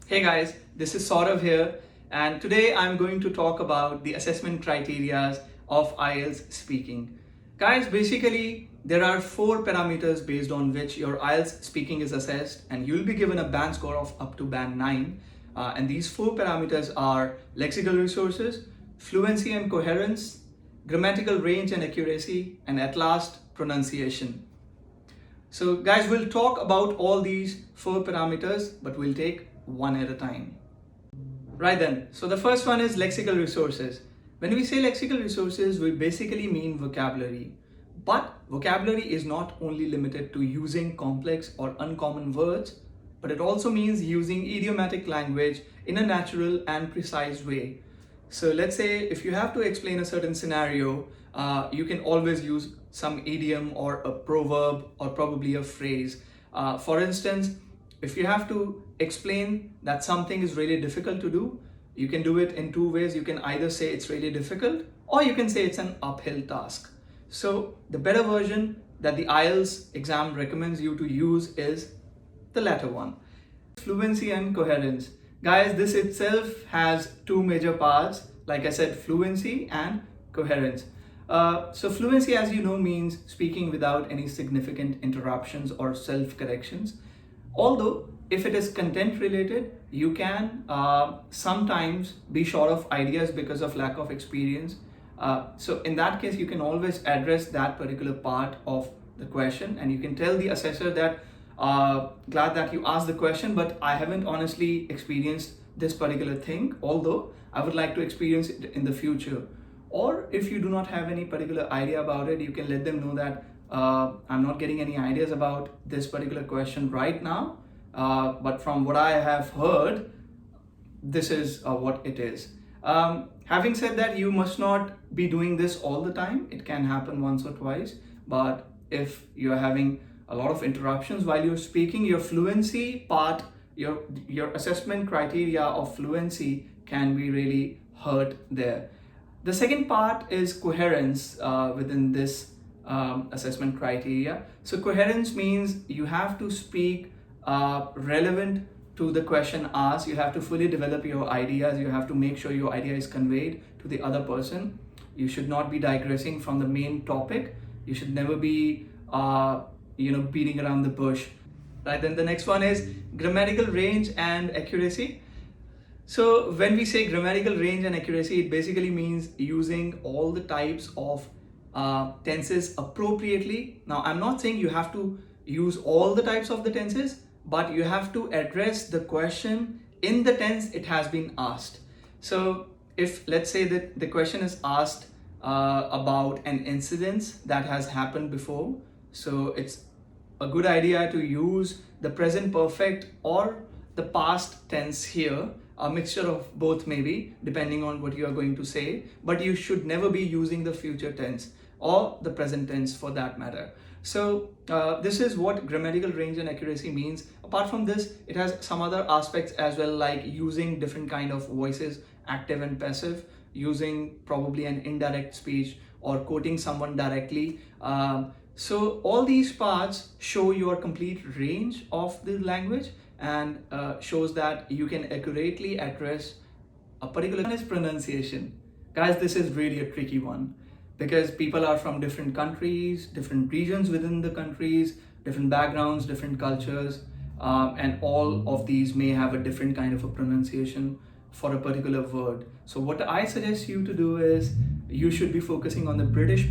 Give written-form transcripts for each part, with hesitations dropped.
Hey guys, this is Saurav here, and today I'm going to talk about the assessment criteria of IELTS speaking. Guys, basically there are 4 parameters based on which your IELTS speaking is assessed, and you'll be given a band score of up to band 9. And these 4 parameters are lexical resources, fluency and coherence, grammatical range and accuracy, and at last, pronunciation. So guys, we'll talk about all these 4 parameters, but we'll take one at a time. Right then, so the first one is lexical resources. When we say lexical resources, we basically mean vocabulary. But vocabulary is not only limited to using complex or uncommon words, but it also means using idiomatic language in a natural and precise way. So let's say if you have to explain a certain scenario, you can always use some idiom or a proverb or probably a phrase. For instance, if you have to explain that something is really difficult to do, you can do it in 2 ways. You can either say it's really difficult or you can say it's an uphill task. So the better version that the IELTS exam recommends you to use is the latter one. Fluency and coherence. Guys, this itself has 2 major parts. Like I said, fluency and coherence. So fluency, as you know, means speaking without any significant interruptions or self-corrections. Although, if it is content related, you can sometimes be short of ideas because of lack of experience. So in that case, you can always address that particular part of the question, and you can tell the assessor that glad that you asked the question, but I haven't honestly experienced this particular thing, although I would like to experience it in the future. Or if you do not have any particular idea about it, you can let them know that I'm not getting any ideas about this particular question right now, but from what I have heard, this is what it is. Having said that, you must not be doing this all the time. It can happen once or twice, but if you're having a lot of interruptions while you're speaking, your fluency part, your assessment criteria of fluency can be really hurt there. The second part is coherence within this assessment criteria. So coherence means you have to speak relevant to the question asked. You have to fully develop your ideas. You have to make sure your idea is conveyed to the other person. You should not be digressing from the main topic. You should never be beating around the bush. Right, then the next one is grammatical range and accuracy. So when we say grammatical range and accuracy, it basically means using all the types of tenses appropriately. Now, I'm not saying you have to use all the types of the tenses, but you have to address the question in the tense it has been asked. So if, let's say that the question is asked about an incident that has happened before, so it's a good idea to use the present perfect or the past tense here. A mixture of both maybe, depending on what you are going to say, but you should never be using the future tense or the present tense for that matter. So this is what grammatical range and accuracy means. Apart from this, it has some other aspects as well, like using different kind of voices, active and passive, using probably an indirect speech or quoting someone directly. So all these parts show your complete range of the language and shows that you can accurately address a particular one. Is pronunciation. Guys, this is really a tricky one because people are from different countries, different regions within the countries, different backgrounds, different cultures, and all of these may have a different kind of a pronunciation for a particular word. So what I suggest you to do is you should be focusing on the British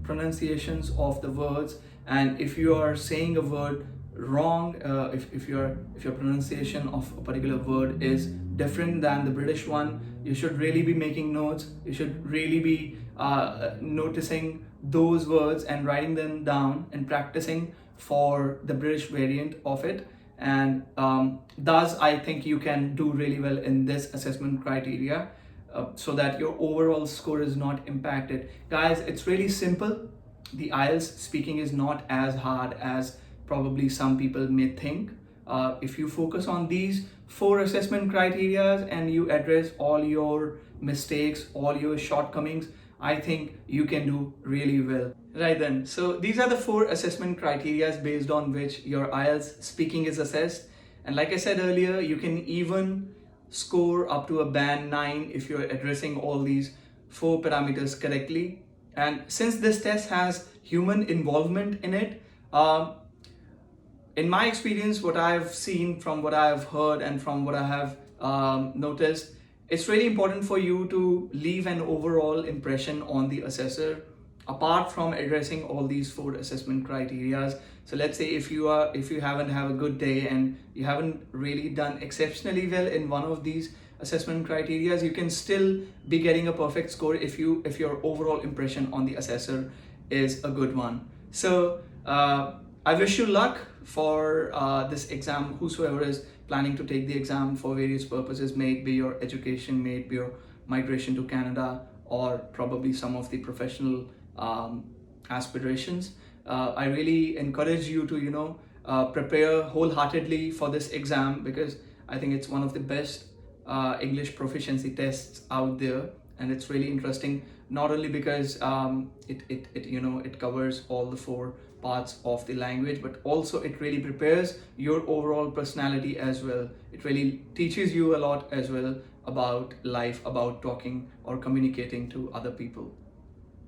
pronunciations of the words, and if you are saying a word wrong, if your pronunciation of a particular word is different than the British one, you should really be making notes. You should really be noticing those words and writing them down and practicing for the British variant of it. And thus I think you can do really well in this assessment criteria so that your overall score is not impacted. Guys, it's really simple. The IELTS speaking is not as hard as probably some people may think. If you focus on these 4 assessment criteria and you address all your mistakes, all your shortcomings, I think you can do really well. Right then, so these are the 4 assessment criteria based on which your IELTS speaking is assessed. And like I said earlier, you can even score up to a band 9 if you're addressing all these 4 parameters correctly. And since this test has human involvement in it, in my experience, what I've seen, from what I've heard, and from what I have noticed, it's really important for you to leave an overall impression on the assessor apart from addressing all these 4 assessment criteria. So let's say if you haven't have a good day and you haven't really done exceptionally well in one of these assessment criteria, you can still be getting a perfect score if your overall impression on the assessor is a good one. So I wish you luck for this exam, whosoever is planning to take the exam for various purposes, may it be your education, may it be your migration to Canada, or probably some of the professional aspirations. I really encourage you to prepare wholeheartedly for this exam, because I think it's one of the best English proficiency tests out there, and it's really interesting, not only because it covers all the 4 parts of the language, but also it really prepares your overall personality as well. It really teaches you a lot as well about life, about talking or communicating to other people.